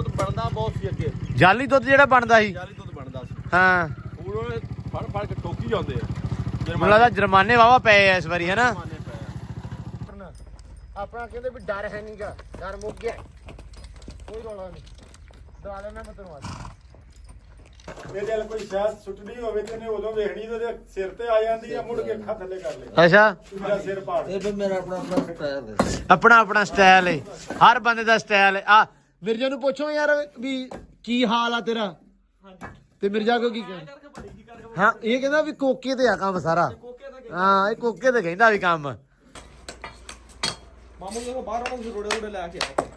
ਦੁੱਧ ਬਣਦਾ ਬਹੁਤ ਸੀ ਅੱਗੇ। ਜਾਲੀ ਦੁੱਧ ਜਿਹੜਾ ਬਣਦਾ ਸੀ, ਜਾਲੀ ਦੁੱਧ ਬਣਦਾ ਸੀ। ਹਾਂ ਹੁਣ ਉਹ ਫੜ ਕੇ ਠੋਕੀ ਜਾਂਦੇ ਆ। ਮੈਨੂੰ ਲੱਗਦਾ ਜੁਰਮਾਨੇ ਵਾਵਾ ਪਏ ਆ ਇਸ ਵਾਰੀ, ਹੈ ਨਾ? ਆਪਣਾ ਕਹਿੰਦੇ ਵੀ ਡਰ ਹੈ ਨਹੀਂਗਾ, ਡਰ ਮੁੱਕ ਗਿਆ, ਕੋਈ ਰੌਲਾ ਨਹੀਂ। ਦਵਾ ਲੈਣਾ ਮੈਂ ਤੈਨੂੰ ਅੱਜ। ਇਹਦੇ ਨਾਲ ਕੋਈ ਸ਼ਾਇਦ ਸੁੱਟਣੀ ਹੋਵੇ ਤੇ ਇਹਨੇ ਉਦੋਂ ਵੇਖਣੀ ਤੇ ਉਹਦੇ ਸਿਰ ਤੇ ਆ ਜਾਂਦੀ ਆ, ਮੁੜ ਕੇ ਅੱਖਾਂ ਥੱਲੇ ਕਰ ਲੈ। ਅੱਛਾ, ਮੇਰਾ ਸਿਰ ਪਾੜ। ਇਹ ਫਿਰ ਮੇਰਾ ਆਪਣਾ ਸਟਾਈਲ ਹੈ। ਆਪਣਾ ਆਪਣਾ ਸਟਾਈਲ ਹੈ, ਹਰ ਬੰਦੇ ਦਾ ਸਟਾਈਲ ਹੈ। ਆ ਮਿਰਜ਼ਾ ਨੂੰ ਪੁੱਛੋ ਯਾਰ ਵੀ ਕੀ ਹਾਲ ਆ ਤੇਰਾ, ਤੇ ਮਿਰਜ਼ਾ ਕੋ ਕੀ ਕਹਿੰਦਾ? ਹਾਂ ਇਹ ਕਹਿੰਦਾ ਵੀ ਕੋਕੇ ਤੇ ਆ ਕੰਮ ਸਾਰਾ। ਹਾਂ ਇਹ ਕੋਕੇ ਤੇ ਕਹਿੰਦਾ ਵੀ ਕੰਮ। ਮਾਮੂ ਜਦੋਂ ਬਾਹਰ ਆਉਣਾ ਤੁਸੀਂ ਰੋੜੇ ਲੈ ਕੇ ਆਓ।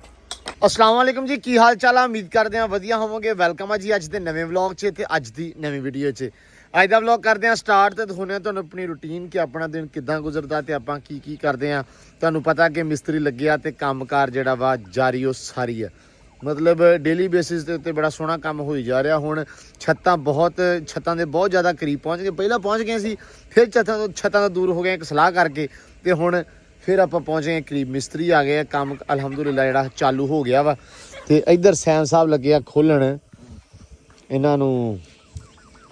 अस्सलाम वालेकुम जी, की हाल चाल है? उम्मीद करते हैं वधिया होवोगे। वेलकम है जी अज के नवे व्लॉग च ते अज दी नवी वीडियो च। अज दा व्लॉग करते हैं स्टार्ट ते दिखाने तुहानूं अपनी रूटीन कि अपना दिन किदां गुजरदा ते आपां की करदे आ। तुहानूं पता कि मिस्त्री लगे आ ते कामकार जिहड़ा वा जारी ओ सारी है, मतलब डेली बेसिस के उत्ते बड़ा सोहना काम होई जा रहा। हुण छत्तां दे बहुत ज़्यादा करीब पहुँच गए। पहला पहुँच गए सी, फिर छत्तां तो दूर हो गए एक सलाह करके, ते हुण फिर आप पहुँच गए करीब। मिस्त्री आ गए, काम अलहमदुलिल्लाह जिहड़ा चालू हो गया वा। ते इधर सैम साहब लगे आ खोलण इन्हां नूं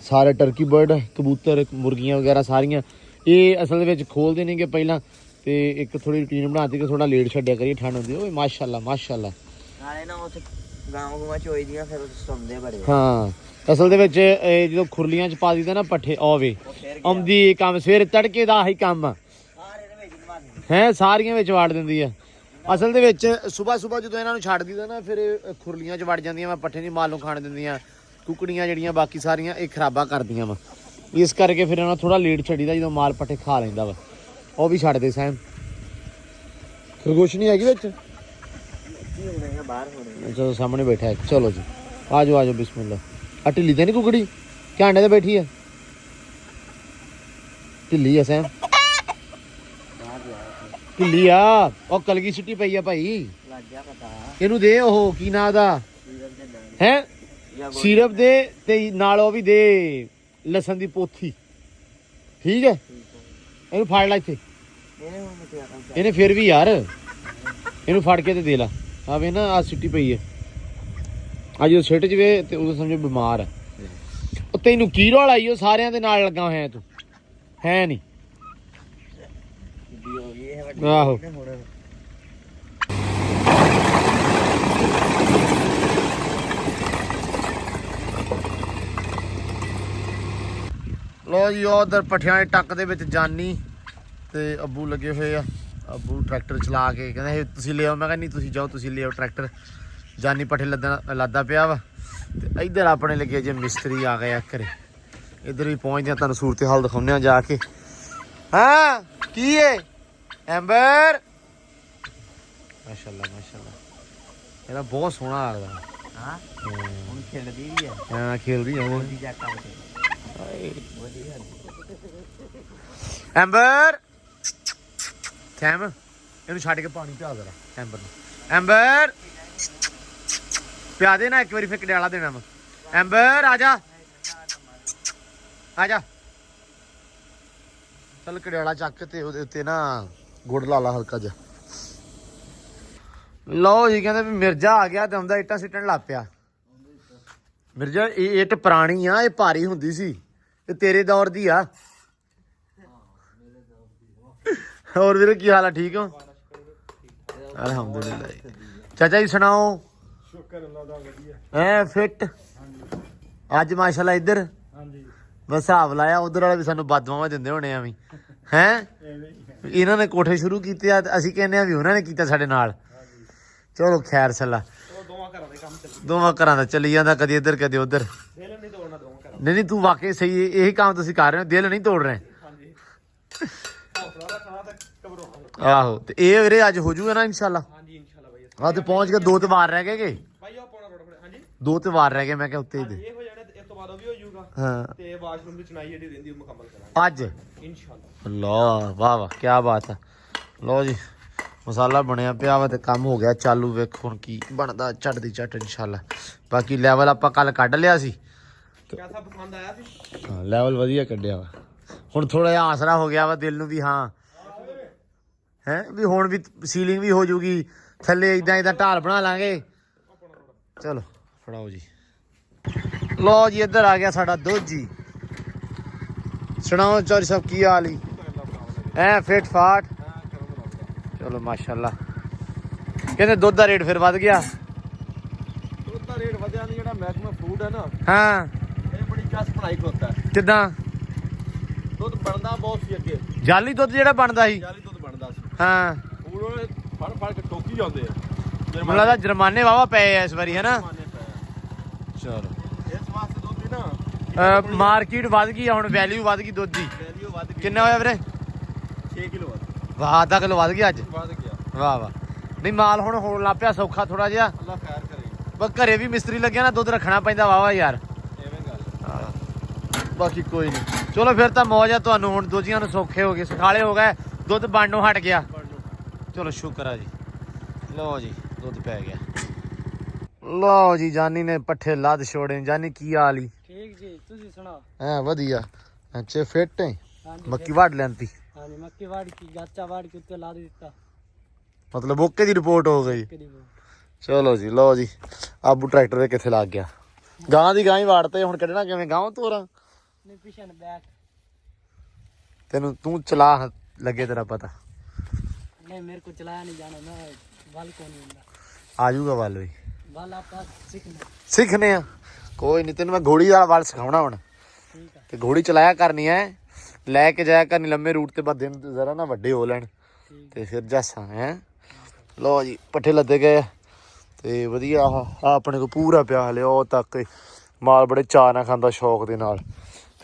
सारे टर्की बर्ड, कबूतर, मुर्गियां वगैरह सारियां। ये असल विच खोलदे नहीं कि पहलां, ते एक थोड़ी रूटीन बनाती कि थोड़ा लेट छड्डिया करिए, ठंड हुंदी। ओए माशाअल्लाह माशाअल्लाह। ਨਾਲੇ ਨਾ ਉੱਥੇ ਗਾਂ ਚੋਈ ਦੀਆਂ ਫਿਰ ਸੌਂਦੇ ਬੜੇ। ਹਾਂ ਅਸਲ ਦੇ ਵਿੱਚ ਜਦੋਂ ਖੁਰਲੀਆਂ ਚ ਪਾ ਦਿੱਤਾ ਨਾ ਪੱਠੇ, ਆਵੇ ਆਉਂਦੀ ਕੰਮ ਸਵੇਰੇ ਤੜਕੇ ਦਾ ਆਹੀ ਕੰਮ ਹੈ, ਸਾਰੀਆਂ ਵਿੱਚ ਵਾੜ ਦਿੰਦੀ ਆ। ਅਸਲ ਦੇ ਵਿੱਚ ਸਵੇਰ ਜਦੋਂ ਇਹਨਾਂ ਨੂੰ ਛੱਡ ਦਿੱਤਾ ਨਾ, ਫਿਰ ਇਹ ਖੁਰਲੀਆਂ ਚ ਵੜ ਜਾਂਦੀਆਂ ਵਾ, ਪੱਠੇ ਨਹੀਂ ਮਾਲ ਨੂੰ ਖਾਣ ਦਿੰਦੀਆਂ। ਕੁਕੜੀਆਂ ਜਿਹੜੀਆਂ ਬਾਕੀ ਸਾਰੀਆਂ ਇਹ ਖਰਾਬਾ ਕਰਦੀਆਂ ਵਾ, ਇਸ ਕਰਕੇ ਫਿਰ ਇਹਨਾਂ ਥੋੜਾ ਲੇਟ ਛੱਡੀਦਾ ਜਦੋਂ ਮਾਲ ਪੱਠੇ ਖਾ ਲੈਂਦਾ ਵਾ। ਉਹ ਵੀ ਛੱਡਦੇ ਸੈਮ। ਖਰਗੋਸ਼ ਨਹੀਂ ਹੈਗੀ ਵਿੱਚ? ਚਲੋ ਸਾਹਮਣੇ ਬੈਠਾ ਹੈ। ਚਲੋ ਜੀ ਆ ਜਾਓ ਬਿਸਮਿल्लाह। ਆ ਢਿੱਲੀ ਤੇ ਨਹੀਂ ਕੁਕੜੀ, ਝਾਂਡੇ ਤੇ ਬੈਠੀ ਹੈ, ਢਿੱਲੀ ਆ ਸੈਮ, ਢਿੱਲੀ ਆ। ਉਹ ਕਲਗੀ ਸਿੱਟੀ ਪਈ ਆ ਭਾਈ, ਇਹਨੂੰ ਦੇ ਉਹ ਕੀ ਨਾਂ ਦਾ ਹੈ, ਸਿਰਪ ਦੇ, ਤੇ ਨਾਲ ਉਹ ਵੀ ਦੇ ਲਸਣ ਦੀ ਪੋਥੀ, ਠੀਕ ਹੈ? ਇਹਨੂੰ ਫੜ ਲੈ ਇੱਥੇ, ਇਹਨੇ ਫਿਰ ਵੀ ਯਾਰ ਇਹਨੂੰ ਫੜ ਕੇ ਤੇ ਦੇ ਲਾ। ਆਵੇ ਨਾ ਆ ਸਿੱਟੀ ਪਈ ਹੈ, ਆ ਜਦੋਂ ਸਿੱਟ ਜਵੇ ਤੇ ਉਦੋਂ ਸਮਝੋ ਬਿਮਾਰ ਹੈ। ਉਹ ਤੈਨੂੰ ਕੀ ਰੌਲਾ ਆਈ? ਉਹ ਸਾਰਿਆਂ ਦੇ ਨਾਲ ਲੱਗਾ ਹੋਇਆ ਤੂੰ, ਹੈ ਨਹੀਂ? ਆਹੋ ਲੋ ਜੀ, ਉਧਰ ਪੱਠਿਆਂ ਦੇ ਟੱਕ ਦੇ ਵਿੱਚ ਜਾਨੀ ਤੇ ਅੱਬੂ ਲੱਗੇ ਹੋਏ ਆ। ਅੱਬੂ ਟਰੈਕਟਰ ਚਲਾ ਕੇ ਕਹਿੰਦੇ ਤੁਸੀਂ ਲਿਆਓ। ਮੈਂ ਕਿਹਾ ਨਹੀਂ ਤੁਸੀਂ ਜਾਓ, ਤੁਸੀਂ ਲਿਆਓ ਟਰੈਕਟਰ। ਜਾਨੀ ਪੱਠੇ ਲੱਦਾ ਪਿਆ ਵਾ। ਤੇ ਇੱਧਰ ਆਪਣੇ ਲੱਗੇ ਜੇ ਮਿਸਤਰੀ ਆ ਗਏ ਆ ਘਰੇ। ਇੱਧਰ ਵੀ ਪਹੁੰਚਦੇ ਆ, ਤੁਹਾਨੂੰ ਸੂਰਤ ਹਾਲ ਦਿਖਾਉਂਦੇ ਆ ਜਾ ਕੇ। ਹਾਂ ਕੀ ਏ ਐਂਬਰ? ਮਾਸ਼ਾਅੱਲਾ ਮਾਸ਼ਾਅੱਲਾ, ਇਹਦਾ ਬਹੁਤ ਸੋਹਣਾ ਲੱਗਦਾ। ਹਾਂ ਹੁਣ ਖੇਡਦੀ ਵੀ ਹੈ। ਹਾਂ ਖੇਲਦੀ ਆ ਉਹ। ਐਂਬਰ ਸੈਮ ਇਹਨੂੰ ਛੱਡ ਕੇ ਪਾਣੀ ਪਿਆ ਜ਼ਰਾ ਐਂਬਰ ਨੂੰ। ਐਂਬਰ ਪਿਆ ਦੇ ਨਾ ਇੱਕ ਵਾਰੀ, ਫਿਰ ਕੜਿਆਲਾ ਦੇਣਾ ਵਾ। ਐਂਬਰ ਆ ਜਾ ਆ ਜਾ, ਚੱਲ ਕੜਿਆਲਾ ਚੱਕ ਤੇ ਉਹਦੇ ਉੱਤੇ ਨਾ ਗੁੜ ਲਾ ਲਾ ਹਲਕਾ ਜਿਹਾ। ਲਓ ਜੀ, ਕਹਿੰਦੇ ਵੀ ਮਿਰਜ਼ਾ ਆ ਗਿਆ ਤੇ ਆਉਂਦਾ ਇੱਟਾਂ ਸਿੱਟਣ ਲੱਗ ਪਿਆ। ਮਿਰਜ਼ਾ ਇਹ ਇੱਟ ਪੁਰਾਣੀ ਆ, ਇਹ ਭਾਰੀ ਹੁੰਦੀ ਸੀ, ਇਹ ਤੇਰੇ ਦੌਰ ਦੀ ਆ। ਹੋਰ ਵੀਰੇ ਕੀ ਹਾਲ ਆ? ਠੀਕ ਹੋ? ਅਲਹਮਦੁਲਿਲਾ। ਚਾਚਾ ਜੀ ਸੁਣਾਓ? ਸ਼ੁਕਰ ਅੱਲਾਹ ਦਾ, ਵਧੀਆ ਐ ਫਿੱਟ ਅੱਜ ਮਾਸ਼ਾਅੱਲਾ। ਇੱਧਰ ਬਸ ਹਿਸਾਬ ਲਾਇਆ, ਉਧਰ ਵਾਲੇ ਵੀ ਸਾਨੂੰ ਬਦਦੁਆਵਾਂ ਦਿੰਦੇ ਹੋਣੇ ਆ ਵੀ, ਹੈ? ਇਹਨਾਂ ਨੇ ਕੋਠੇ ਸ਼ੁਰੂ ਕੀਤੇ ਆ, ਅਸੀਂ ਕਹਿੰਦੇ ਆ ਵੀ ਉਹਨਾਂ ਨੇ ਕੀਤਾ ਸਾਡੇ ਨਾਲ। ਚਲੋ ਖੈਰ ਸੱਲਾ, ਦੋਵਾਂ ਘਰਾਂ ਦਾ ਚੱਲੀ ਜਾਂਦਾ, ਕਦੀ ਇੱਧਰ ਕਦੀ ਉੱਧਰ। ਨਹੀਂ ਤੂੰ ਵਾਕਈ ਸਹੀ, ਇਹੀ ਕੰਮ ਤੁਸੀਂ ਕਰ ਰਹੇ ਹੋ, ਦਿਲ ਨਹੀਂ ਤੋੜ ਰਹੇ। ਆਹੋ ਤੇ ਇਹ ਵੀਰੇ ਅੱਜ ਹੋ ਜੂਗਾ ਨਾ ਇਨਸ਼ਾਅੱਲਾ? ਆਹ ਤੇ ਪਹੁੰਚ ਕੇ ਦੋ ਤੇ ਵਾਰ ਰਹਿ ਗਏ। ਦੋ ਤੇ ਵਾਰ ਰਹਿ ਗਏ ਮੈਂ ਕਿਹਾ ਉੱਤੇ ਦੇ। ਹਾਂ ਤੇ ਵਾਸ਼ਰੂਮ ਦੀ ਚਨਾਈ ਜਿਹੜੀ ਰਹਿੰਦੀ ਉਹ ਮੁਕੰਮਲ ਕਰਾਂਗੇ ਅੱਜ ਇਨਸ਼ਾਅੱਲਾ। ਅੱਲਾ ਵਾਹ ਵਾਹ ਕੀ ਬਾਤ ਹੈ। ਲਓ ਜੀ ਮਸਾਲਾ ਬਣਿਆ ਪਿਆ ਵਾ ਤੇ ਕੰਮ ਹੋ ਗਿਆ ਚਾਲੂ। ਵੇਖੋ ਹੁਣ ਕੀ ਬਣਦਾ, ਝੱਟ ਦੀ ਝੱਟ ਇਨਸ਼ਾਅੱਲਾ। ਬਾਕੀ ਲੈਵਲ ਆਪਾਂ ਕੱਲ ਕੱਢ ਲਿਆ ਸੀ, ਕਿਹਦਾ ਪਸੰਦ ਆਇਆ ਸੀ? ਹਾਂ ਲੈਵਲ ਵਧੀਆ ਕੱਢਿਆ ਵਾ। ਹੁਣ ਥੋੜਾ ਜਿਹਾ ਆਸਰਾ ਹੋ ਗਿਆ ਵਾ ਦਿਲ ਨੂੰ ਵੀ, ਹਾਂ ਹੈ ਵੀ ਹੁਣ ਵੀ ਸੀਲਿੰਗ ਵੀ ਹੋ ਜੂਗੀ ਥੱਲੇ, ਇਦਾਂ ਢਾਲ ਬਣਾ ਲਾਂਗੇ। ਚਲੋ ਫੜਾਓ ਜੀ। ਲਓ ਜੀ ਇੱਧਰ ਆ ਗਿਆ ਸਾਡਾ ਦੁੱਧ ਜੀ। ਸੁਣਾਓ ਚੌਧਰੀ ਸਾਹਿਬ ਕੀ ਹਾਲ ਹੀ ਐ ਫਿੱਟ ਫਾਟ? ਚਲੋ ਮਾਸ਼ਾਅੱਲਾ। ਕਹਿੰਦੇ ਦੁੱਧ ਦਾ ਰੇਟ ਫਿਰ ਵੱਧ ਗਿਆ। ਦੁੱਧ ਦਾ ਰੇਟ ਵਧਿਆ ਨਹੀਂ, ਜਿਹੜਾ ਮਹਿਕਮਾ ਫੂਡ ਹੈ ਨਾ ਹਾਂ ਇਹ ਬੜੀ ਚਸ ਬਣਾਈ ਖਲੋਤਾ ਹੈ। ਕਿੱਦਾਂ? ਦੁੱਧ ਬਣਦਾ ਬਹੁਤ ਸੀ ਅੱਗੇ, ਜਾਲੀ ਦੁੱਧ ਜਿਹੜਾ ਬਣਦਾ ਸੀ। ਜਾਲੀ ਦੁੱਧ ਬਣਦਾ ਸੀ, ਹਾਂ ਹੁਣ ਉਹ ਫੜ ਕੇ ਟੋਕੀ ਜਾਂਦੇ ਆ। ਮੈਨੂੰ ਲੱਗਦਾ ਜੁਰਮਾਨੇ ਵਾਵਾ ਪਏ ਆ ਇਸ ਵਾਰੀ ਹੈ ਨਾ। ਚਲੋ ਇਸ ਵਾਸਤੇ ਦੁੱਧ ਦੀ ਨਾ ਮਾਰਕੀਟ ਵੱਧ ਗਈ ਆ, ਹੁਣ ਵੈਲਿਊ ਵੱਧ ਗਈ ਦੁੱਧ ਦੀ। ਵੈਲਿਊ ਵੱਧ ਗਈ। ਕਿੰਨਾ ਹੋਇਆ ਵੀਰੇ? 6 ਕਿਲੋ ਵਾਹ, ਅੱਧਾ ਕਿਲੋ ਵੱਧ ਗਿਆ ਅੱਜ। ਵੱਧ ਗਿਆ। ਵਾਹ ਵਾਹ। ਨਹੀਂ ਮਾਲ ਹੁਣ ਹੋਣ ਲੱਗ ਪਿਆ ਸੌਖਾ ਥੋੜਾ ਜਿਹਾ। ਅੱਲਾ ਖੈਰ ਕਰੇ। ਬਸ ਘਰੇ ਵੀ ਮਿਸਤਰੀ ਲੱਗਿਆ ਨਾ, ਦੁੱਧ ਰੱਖਣਾ ਪੈਂਦਾ ਵਾਵਾ ਯਾਰ। ਐਵੇਂ ਗੱਲ। ਬਾਕੀ ਕੋਈ ਨਹੀਂ, ਚਲੋ ਫਿਰ ਤਾਂ ਮੌਜ ਆ ਤੁਹਾਨੂੰ। ਹੁਣ ਦੋਜੀਆਂ ਨੂੰ ਸੌਖੇ ਹੋ ਗਏ, ਸੁਖਾਲੇ ਹੋ ਗਏ, ਦੁੱਧ ਬਣਨੋਂ ਹਟ ਗਿਆ। ਚਲੋ ਸ਼ੁਕਰ ਆ ਜੀ। ਲਓ ਜੀ ਦੁੱਧ ਪੈ ਗਿਆ। ਲਓ ਜੀ ਜਾਨੀ ਨੇ ਪੱਠੇ ਲੱਦ ਛੋੜੇ। ਜਾਨੀ ਕੀ ਹਾਲ ਹੀ? ਠੀਕ ਜੀ, ਤੁਸੀਂ ਸੁਣਾਓ? ਹਾਂ ਵਧੀਆ। ਅੱਛੇ ਫਿੱਟ ਹੈ। ਹਾਂਜੀ ਮੱਕੀ ਵੱਢ ਲੈਂਦੀ, ਹਾਂਜੀ ਮੱਕੀ ਵਾੜ ਕੀ ਗਾਚਾ ਵਾੜ ਕੇ ਉੱਤੇ ਲਾ ਦਿੱਤਾ। ਮਤਲਬ ਓਕੇ ਦੀ ਰਿਪੋਰਟ ਹੋ ਗਈ। ਕਿਹੜੀ ਬੋ ਚਲੋ ਜੀ। ਲਓ ਜੀ ਆਬੂ ਟਰੈਕਟਰ ਦੇ ਕਿੱਥੇ ਲੱਗ ਗਿਆ। ਗਾਂ ਦੀ ਗਾਂ ਹੀ ਵਾੜਤੇ, ਹੁਣ ਕੱਢਣਾ ਕਿਵੇਂ ਗਾਂ ਤੋਰਾਂ? ਨਹੀਂ ਪਿਛਣ ਬੈਕ। ਤੈਨੂੰ ਤੂੰ ਚਲਾ ਲੱਗੇ ਤੇਰਾ ਪਤਾ। नहीं मेरे को चलाया नहीं जाना, मैं बल को नहीं ਹੁੰਦਾ। ਆ ਜਾਊਗਾ ਵੱਲ ਵੀ। बल ਆਪਾਂ ਸਿੱਖਨੇ ਆ ਕੋਈ ਨਹੀਂ, ਤੈਨੂੰ ਮੈਂ ਘੋੜੀ ਵਾਲਾ ਵੱਲ ਸਿਖਾਉਣਾ ਹੁਣ। ਠੀਕ ਆ ਤੇ ਘੋੜੀ ਚਲਾਇਆ ਕਰਨੀ ਐ, ਲੈ ਕੇ ਜਾਇਆ ਕਰਨੀ ਲੰਮੇ ਰੂਟ ਤੇ। ਬਸ ਦਿਨ ਜ਼ਰਾ ਨਾ ਵੱਡੇ ਹੋ ਲੈਣ ਤੇ ਫਿਰ ਜਾਸਾਂ ਹੈ। ਲਓ ਜੀ ਪੱਠੇ ਲੱਦੇ ਗਏ ਤੇ ਵਧੀਆ। ਆਹ ਆਪਣੇ ਕੋ ਪੂਰਾ ਪਿਆ ਹਲੇ ਉਹ ਤੱਕ ਮਾਲ ਬੜੇ ਚਾਅ ਨਾਲ ਖਾਂਦਾ, ਸ਼ੌਕ ਦੇ ਨਾਲ।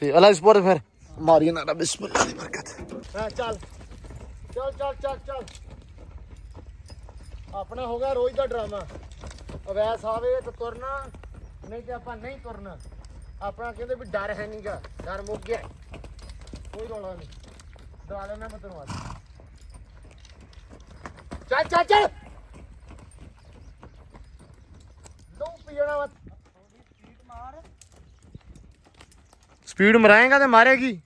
ਤੇ ਅੱਲਾ ਸਪੋਰਟ ਫਿਰ ਮਾਰੀਏ ਨਾ ਬਿਸਮਿਲ੍ਲਾ ਦੀ ਬਰਕਤ। ਹਾਂ ਚੱਲ ਚੱਲ ਚੱਲ ਚੱਲ ਚੱਲ। ਆਪਣਾ ਹੋ ਗਿਆ ਰੋਜ਼ ਦਾ ਡਰਾਮਾ। ਅਵੈਸ ਆਵੇ ਤਾਂ ਤੁਰਨਾ, ਨਹੀਂ ਤੇ ਆਪਾਂ ਨਹੀਂ ਤੁਰਨਾ। ਆਪਣਾ ਕਹਿੰਦੇ ਵੀ ਡਰ ਹੈ ਨਹੀਂਗਾ, ਡਰ ਮੁੱਕ ਗਿਆ। ਕੋਈ ਰੌਲਾ ਨਹੀਂ, ਡਰਾ ਲੈਣਾ ਮੈਂ ਤੈਨੂੰ ਅੱਜ। ਚੱਲ ਚੱਲ ਚੱਲ। ਲੋ ਪੀਣਾ ਵਾ। ਸਪੀਡ ਮਰਾਏਗਾ ਤੇ ਮਾਰੇਗੀ।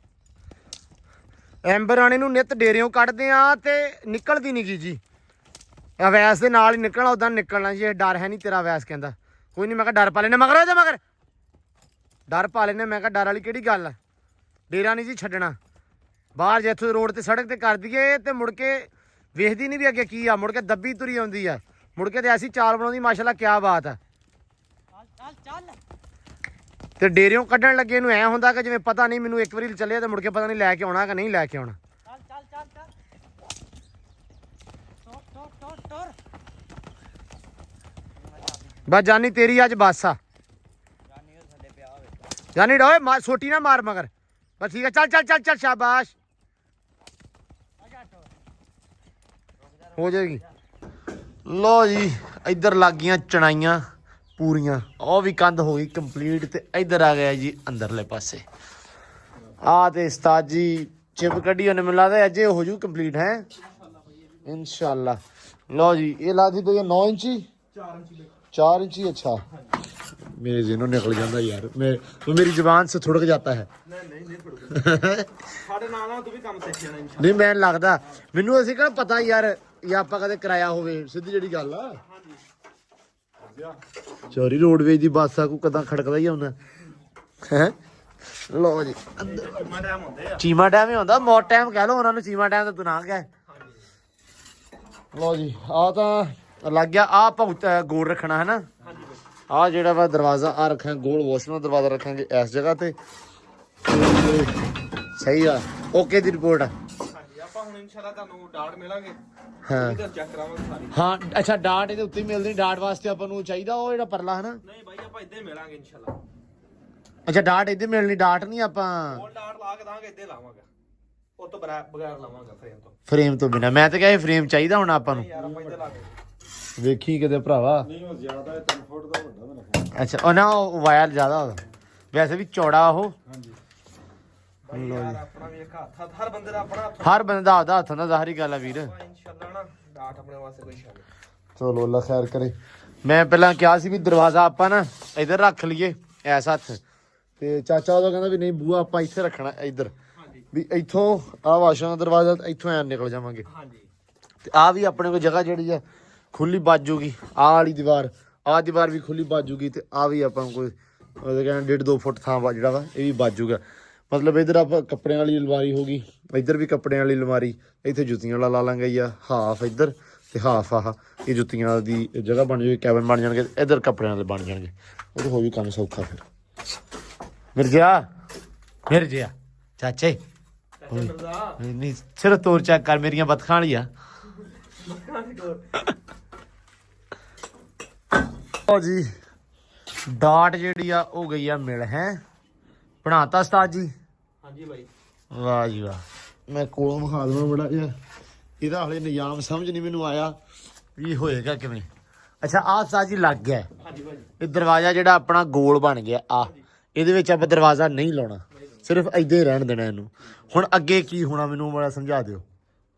ਐਂਬਰ ਆਣੇ ਨੂੰ ਨਿੱਤ ਡੇਰਿਓਂ ਕੱਢਦੇ ਆ ਤੇ ਨਿਕਲਦੀ ਨਹੀਂ ਗੀ ਜੀ। ਅਵੈਸ ਦੇ ਨਾਲ ਹੀ ਨਿਕਲਣਾ, ਉਦਾਂ ਨਿਕਲਣਾ ਜੀ। ਇਹ ਡਰ ਹੈ ਨਹੀਂ ਤੇਰਾ? ਅਵੈਸ ਕਹਿੰਦਾ ਕੋਈ ਨਹੀਂ। ਮੈਂ ਕਿਹਾ ਡਰ ਪਾ ਲੈਨੇ ਮਗਰ ਉਹਦੇ ਮਗਰ ਡਰ ਪਾ ਲੈਨੇ। ਮੈਂ ਕਿਹਾ ਡਰ ਵਾਲੀ ਕਿਹੜੀ ਗੱਲ ਆ? ਡੇਰਾ ਨਹੀਂ ਜੀ ਛੱਡਣਾ। ਬਾਹਰ ਜੇ ਇੱਥੋਂ ਰੋਡ ਤੇ ਸੜਕ ਤੇ ਕਰ ਦਈਏ ਤੇ ਮੁੜ ਕੇ ਵੇਖਦੀ ਨਹੀਂ ਵੀ ਅੱਗੇ ਕੀ ਆ, ਮੁੜ ਕੇ ਦੱਬੀ ਤੁਰੀ ਆਉਂਦੀ ਆ। ਮੁੜ ਕੇ ਤੇ ਐਸੀ ਚਾਲ ਬਣਾਉਂਦੀ, ਮਾਸ਼ਾਅੱਲਾ ਕਿਆ ਬਾਤ ਆ। ਚੱਲ ਚੱਲ। ਤੇ ਡੇਰਿਓਂ ਕੱਢਣ ਲੱਗੇ ਇਹਨੂੰ ਐ ਹੁੰਦਾ ਕਿ ਜਿਵੇਂ ਪਤਾ ਨਹੀਂ ਮੈਨੂੰ ਇੱਕ ਵਾਰੀ ਚੱਲਿਆ ਤੇ ਮੁੜ ਕੇ ਪਤਾ ਨਹੀਂ ਲੈ ਕੇ ਆਉਣਾ ਕਿ ਨਹੀਂ ਲੈ ਕੇ ਆਉਣਾ। ਚੱਲ ਚੱਲ ਚੱਲ ਚੱਲ। ਟੋਰ ਟੋਰ ਟੋਰ ਟੋਰ। ਬਸ ਜਾਨੀ ਤੇਰੀ ਅੱਜ ਬੱਸ ਆ। ਜਾਨੀ ਡੋਏ ਸੋਟੀ ਨਾ ਮਾਰ ਮਗਰ। ਬਸ ਠੀਕ ਹੈ, ਚੱਲ ਚੱਲ ਚੱਲ ਚੱਲ ਸ਼ਾਬਾਸ਼। ਹੋ ਜਾਏਗੀ। ਲੋ ਜੀ ਇੱਧਰ ਲੱਗ ਗਈਆਂ ਚਣਾਈਆਂ ਪੂਰੀਆਂ। ਉਹ ਵੀ ਕੰਧ ਹੋ ਗਈ ਕੰਪਲੀਟ ਤੇ ਇੱਧਰ ਆ ਗਿਆ ਜੀ ਅੰਦਰਲੇ ਪਾਸੇ। ਆ ਤੇ ਉਸਤਾਦ ਜੀ ਚਿਪ ਕੱਢੀ ਉਹਨੇ, ਮੈਨੂੰ ਲੱਗਦਾ ਅੱਜ ਇਹ ਹੋ ਜੂ ਕੰਪਲੀਟ ਹੈ ਇਨਸ਼ਾਅੱਲਾ। ਲਓ ਜੀ ਇਹ ਲੱਗਦੀ ਪਈ 9 ਇੰਚੀ 4 इंची। अच्छा मेरे जिन्हों निकल जाता यार, तो मेरी जुबान से थुड़क जाता है। ਸਾਡੇ ਨਾਲ ਨਾਲ ਤੂੰ ਵੀ ਕੰਮ ਸਿੱਖ ਜਾਣਾ ਇਨਸ਼ਾਅੱਲਾ। ਨਹੀਂ ਮੈਨੂੰ ਲੱਗਦਾ, ਮੈਨੂੰ ਅਸੀਂ ਕਿਹੜਾ ਪਤਾ ਯਾਰ ਇਹ ਆਪਾਂ ਕਦੇ ਕਰਾਇਆ ਹੋਵੇ। ਸਿੱਧੀ ਜਿਹੜੀ ਗੱਲ ਆ। ਚੋਰੀ ਰੋਡਵੇਜ ਦੀ ਬੱਸ ਆ, ਕੋ ਕਦਾਂ ਖੜਕਦਾ ਹੀ ਆਉਂਦਾ ਹੈ। ਲਓ ਜੀ ਚੀਮਾ ਟਾਈਮ ਹੁੰਦੇ ਆ। ਚੀਮਾ ਟਾਈਮ ਹੀ ਹੁੰਦਾ, ਮੌਤ ਟਾਈਮ ਕਹਿ ਲਓ ਉਹਨਾਂ ਨੂੰ। ਚੀਮਾ ਟਾਈਮ ਤਾਂ ਤੂੰ ਨਾ ਕਹਿ। ਲਓ ਜੀ ਆ ਤਾਂ ਲੱਗ ਗਿਆ। ਆ ਭੁਗਤ ਗੋਲ ਰੱਖਣਾ ਹੈ ਨਾ। ਆ ਜਿਹੜਾ ਵਾ ਦਰਵਾਜ਼ਾ ਆ ਰੱਖਾਂ ਗੋਲ, ਵਾਸ਼ਰੂਮ ਦਰਵਾਜ਼ਾ ਰੱਖਾਂਗੇ ਇਸ ਜਗ੍ਹਾ ਤੇ। ਸਹੀ ਆ, ਓਕੇ ਦੀ ਰਿਪੋਰਟ ਆ। ਹਾਂਜੀ ਆਪਾਂ ਹੁਣ ਇਨਸ਼ਾਅੱਲਾ ਤੁਹਾਨੂੰ ਡਾਟ ਮਿਲਾਂਗੇ। ਹਾਂ ਇਧਰ ਚੈੱਕ ਕਰਾਵਾਂਗੇ ਸਾਰੀ। ਹਾਂ ਅੱਛਾ ਡਾਟ ਇਹਦੇ ਉੱਤੇ ਮਿਲਦੀ। ਡਾਟ ਵਾਸਤੇ ਆਪਾਂ ਨੂੰ ਚਾਹੀਦਾ ਉਹ ਜਿਹੜਾ ਪਰਲਾ ਹੈ ਨਾ। ਨਹੀਂ ਬਾਈ ਆਪਾਂ ਇੱਧੇ ਮਿਲਾਂਗੇ ਇਨਸ਼ਾਅੱਲਾ। ਅੱਛਾ ਡਾਟ ਇੱਧੇ ਮਿਲਣੀ, ਡਾਟ ਨਹੀਂ ਆਪਾਂ ਗੋਲ ਡਾਟ ਲਾ ਕੇ ਦਾਂਗੇ, ਇੱਧੇ ਲਾਵਾਂਗੇ। ਉਹ ਤੋਂ ਬਗੈਰ ਲਾਵਾਂਗੇ ਫਰੇਮ ਤੋਂ। ਫਰੇਮ ਤੋਂ ਬਿਨਾ। ਮੈਂ ਤਾਂ ਕਿਹਾ ਫਰੇਮ ਚਾਹੀਦਾ ਹੁਣ ਆਪਾਂ ਨੂੰ। ਯਾਰ ਆਪਾਂ ਇੱਧੇ ਲਾ ਕੇ ਵੇਖੀ ਕਿਤੇ ਭਰਾਵਾ। ਨਹੀਂ ਉਹ ਜ਼ਿਆਦਾ ਹੈ 3 ਫੁੱਟ ਦਾ ਵੱਡਾ ਮੇਰਾ ਖਿਆਲ। ਅੱਛਾ ਉਹ ਨਾ ਉਹ ਵਾਇਰ ਜ਼ਿਆਦਾ ਉਹਦਾ, ਵੈਸੇ ਵੀ ਚੌੜਾ ਉਹ। ਹਾਂਜੀ ਬਾਈ ਯਾਰ ਆਪਣਾ ਵੀ ਇੱਕ ਹੱਥ ਹਰ ਬੰਦੇ ਦਾ ਆਪਣਾ ਹੱਥ ਹਰ ਬੰਦੇ ਦਾ ਆਪਦਾ ਹੱਥ ਹੁੰਦਾ, ਜ਼ਾਹਰੀ ਗੱਲ ਆ ਵੀਰ। ਇਨਸ਼ਾਅੱਲਾ ਨਾ ਡਾਟ ਆਪਣੇ ਵਾਸਤੇ ਕੋਈ ਸ਼ਾਨ ਨਹੀਂ। ਚਲੋ ਅੱਲਾ ਖੈਰ ਕਰੇ। ਮੈਂ ਪਹਿਲਾਂ ਕਿਹਾ ਸੀ ਵੀ ਦਰਵਾਜ਼ਾ ਆਪਾਂ ਨਾ ਇੱਧਰ ਰੱਖ ਲਈਏ ਐਸ ਹੱਥ, ਤੇ ਚਾਚਾ ਉਹਦਾ ਕਹਿੰਦਾ ਵੀ ਨਹੀਂ ਬੂਆ ਆਪਾਂ ਇੱਥੇ ਰੱਖਣਾ ਇੱਧਰ। ਹਾਂਜੀ ਵੀ ਇੱਥੋਂ ਆਹ ਵਾਸ਼ਰੂਮ ਦਾ ਦਰਵਾਜ਼ਾ ਇੱਥੋਂ ਐਂ ਨਿਕਲ ਜਾਵਾਂਗੇ। ਹਾਂਜੀ ਤੇ ਆਹ ਵੀ ਆਪਣੇ ਕੋਲ ਜਗ੍ਹਾ ਜਿਹੜੀ ਆ ਖੁੱਲੀ ਬਚ ਜੂਗੀ। ਆਹ ਵਾਲੀ ਦੀਵਾਰ ਆਹ ਦੀਵਾਰ ਵੀ ਖੁੱਲੀ ਬਾਜੂਗੀ ਤੇ ਆ ਵੀ ਆਪਾਂ ਨੂੰ ਕੋਈ ਉਹਦੇ ਕਹਿੰਦੇ 1.5-2 ਫੁੱਟ ਥਾਂ ਵਾ ਜਿਹੜਾ ਵਾ ਇਹ ਵੀ ਬਾਜੂਗਾ। ਮਤਲਬ ਇਧਰ ਆਪਾਂ ਕੱਪੜਿਆਂ ਵਾਲੀ ਅਲਮਾਰੀ ਹੋ ਗਈ, ਇੱਧਰ ਵੀ ਕੱਪੜਿਆਂ ਵਾਲੀ ਅਲਮਾਰੀ, ਇੱਥੇ ਜੁੱਤੀਆਂ ਵਾਲਾ ਲਾ ਲਾਂਗੇ ਜਾਂ ਹਾਫ ਇੱਧਰ ਤੇ ਹਾਫ ਆਹ ਇਹ ਜੁੱਤੀਆਂ ਦੀ ਜਗ੍ਹਾ ਬਣ ਜਾਊਗੀ, ਕੈਬਨ ਬਣ ਜਾਣਗੇ, ਇੱਧਰ ਕੱਪੜਿਆਂ ਵਾਲੇ ਬਣ ਜਾਣਗੇ। ਉਹ ਹੋ ਜੂ ਕੰਮ ਸੌਖਾ ਫਿਰ। ਮਿਰਜਿਆ ਚਾਚੇ ਨਹੀਂ ਸਿਰ ਤੋਰ ਚੈੱਕ ਕਰ ਮੇਰੀਆਂ ਬਤਖਾਂ ਵਾਲੀ ਆ। ਓ ਜੀ ਡਾਟ ਜਿਹੜੀ ਆ ਉਹ ਗਈ ਆ ਮਿਲ ਹੈ ਬਣਾਤਾ ਉਸਤਾਦ ਜੀ। ਹਾਂਜੀ ਬਾਈ ਵਾਹ ਜੀ ਵਾਹ। ਮੈਂ ਕੋਲੋਂ ਵਿਖਾ ਦਵਾਂ ਬੜਾ ਜਿਹਾ ਇਹਦਾ ਹਲੇ ਨਿਜ਼ਾਮ ਸਮਝ ਨਹੀਂ ਮੈਨੂੰ ਆਇਆ ਵੀ ਹੋਏਗਾ ਕਿਵੇਂ। ਅੱਛਾ ਆਹ ਉਸਤਾਦ ਜੀ ਲੱਗ ਗਿਆ। ਹਾਂਜੀ ਭਾਜੀ ਇਹ ਦਰਵਾਜ਼ਾ ਜਿਹੜਾ ਆਪਣਾ ਗੋਲ ਬਣ ਗਿਆ ਆ, ਇਹਦੇ ਵਿੱਚ ਆਪਾਂ ਦਰਵਾਜ਼ਾ ਨਹੀਂ ਲਾਉਣਾ, ਸਿਰਫ ਏਦਾਂ ਹੀ ਰਹਿਣ ਦੇਣਾ ਇਹਨੂੰ। ਹੁਣ ਅੱਗੇ ਕੀ ਹੋਣਾ ਮੈਨੂੰ ਬੜਾ ਸਮਝਾ ਦਿਓ।